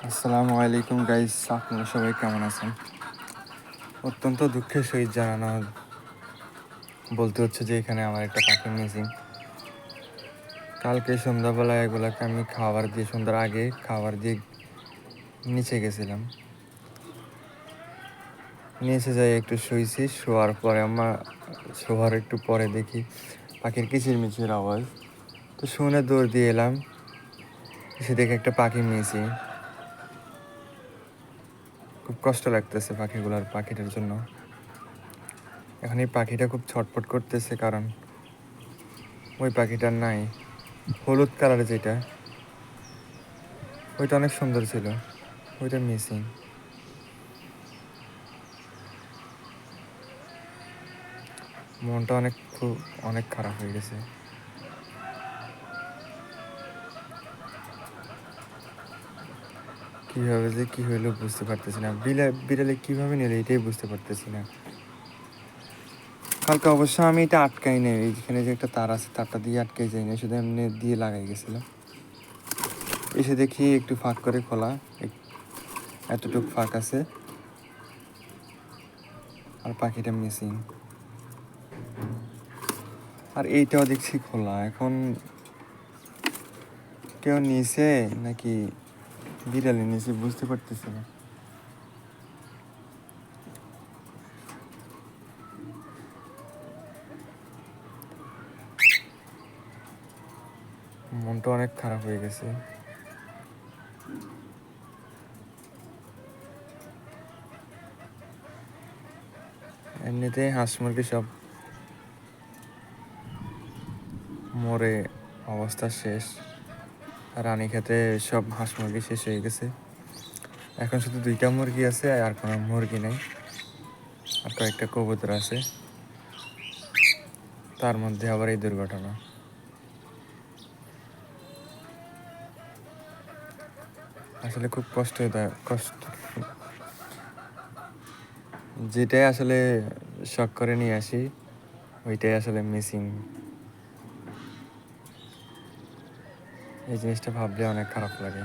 আসসালামু আলাইকুম গাইস, আপনারা সবাই কেমন আছেন? অত্যন্ত দুঃখের সহিত জানানো বলতে হচ্ছে যে এখানে আমার একটা পাখি মিসিং। কালকে সন্ধ্যাবেলা এগুলাকে আমি সন্ধ্যার আগে খাবার দিয়ে নিচে গেছিলাম। নিচে যাই একটু শুয়েছি, শোয়ার পরে শোয়ার একটু পরে দেখি পাখির কিচিরমিচির আওয়াজ। তো শুনে দৌড় দিয়ে এলাম, এসে দেখে একটা পাখি মিসিং। খুব কষ্ট লাগতেছে পাখিটার জন্য। এখন এই পাখিটা খুব ছটফট করতেছে, কারণ ওই পাখিটার নাই। হলুদ কালারের যেটা, ওইটা অনেক সুন্দর ছিল, ওইটা মিসিং। মনটা অনেক খারাপ হয়ে গেছে। কীভাবে যে কী হইলো বুঝতে পারতেছি না। বিড়ালে কীভাবে নিল এটাই বুঝতে পারতেছি না। কালকে অবশ্য আমি এটা আটকাই নেই, এইখানে যে একটা তার আছে তারটা দিয়ে আটকাই যাই না, শুধু এমনি দিয়ে লাগাই গেছিলাম। এসে দেখি একটু ফাঁক করে খোলা, এতটুকু ফাঁক আছে, আর পাখিটা মিসিং। আর এইটাও দেখছি খোলা। এখন কেউ নিছে নাকি বিড়ালে নিছে বুঝতে পারতেছি না। মনটা অনেক খারাপ হয়ে গেছে। এমনিতেই হাঁস মুরগি সব মরে অবস্থা শেষ। রানী খেতে সব হাঁস মুরগি শেষ হয়ে গেছে। এখন শুধু 2টা মুরগি আছে, আর কোনো মুরগি নেই। আর কয়েকটা কবুতর আছে, তার মধ্যে আবার এই দুর্ঘটনা। আসলে খুব কষ্ট, যেটাই আসলে শখ করে নিয়ে আসি ওইটাই আসলে মিসিং। এই জিনিসটা ভাবলে অনেক খারাপ লাগে।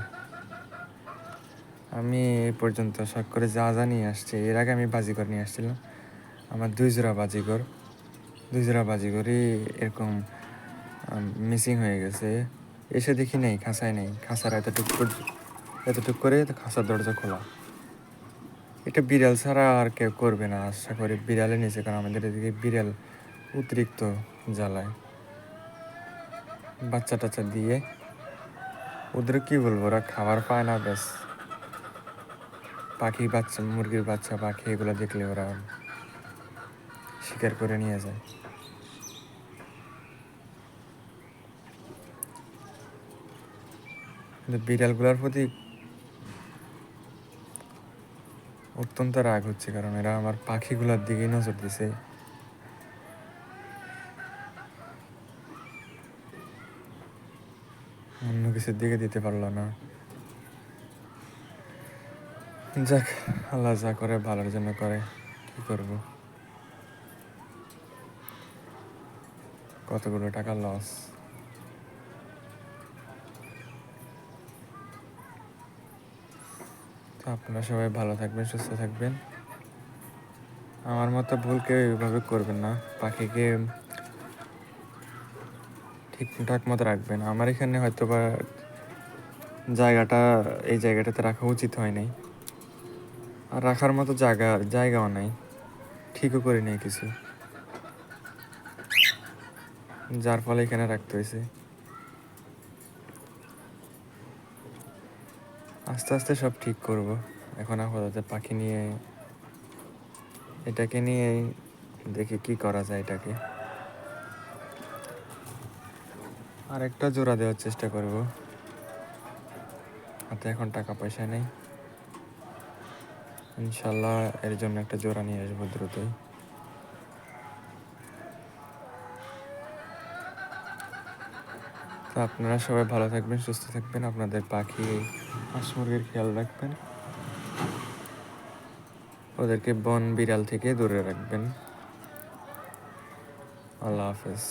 আমি এই পর্যন্ত শখ করে যা যা নিয়ে আসছি, এর আগে আমি বাজিঘর নিয়ে আসছিলাম। আমার 2 জোড়া বাজিঘরই এরকম মিসিং হয়ে গেছে। এসে দেখি নেই, খাঁচায় নেই। খাঁচার এতটুক করে খাঁচার দরজা খোলা। এটা বিড়াল ছাড়া আর কেউ করবে না আশা করি। বিড়ালে নিচে, কারণ আমাদের এদিকে বিড়াল অতিরিক্ত জ্বালায়। বাচ্চা টাচ্চা দিয়ে ওদের কি বলবো, ওরা খাবার পায় না, ব্যাস মুরগির বাচ্চা পাখি এগুলো দেখলে ওরা শিকার করে নিয়ে যায়। কিন্তু বিড়ালগুলোর প্রতি অত্যন্ত রাগ হচ্ছে, কারণ এরা আমার পাখিগুলোর দিকেই নজর দিছে, অন্য কিছুর দিকে দিতে পারলো না। যাক, আল্লাহ যা করে ভালোর জন্য করে, কি করব। কতগুলো টাকা লস। তো আপনারা সবাই ভালো থাকবেন, সুস্থ থাকবেন। আমার মতো ভুল কেউ এইভাবে করবেন না। পাখিকে ঠিকঠাক মতো রাখবেন। আমার এখানে হয়তো বা এই জায়গাটাতে রাখা উচিত হয় নাই, আর রাখার মতো জায়গাও নাই, ঠিকও করি নাই কিছু, যার ফলে এখানে রাখতে হয়েছে। আস্তে আস্তে সব ঠিক করব। এখন আপাতত এটাকে নিয়ে দেখি কি করা যায়। এটাকে আর একটা জোড়া দেওয়ার চেষ্টা করব। হাতে এখন টাকা পয়সা নেই, ইনশাল্লাহ এর জন্য একটা জোড়া নিয়ে আসবো দ্রুতই। তো আপনারা সবাই ভালো থাকবেন, সুস্থ থাকবেন। আপনাদের পাখি হাঁস মুরগির খেয়াল রাখবেন, ওদেরকে বন বিড়াল থেকে দূরে রাখবেন। আল্লাহ হাফেজ।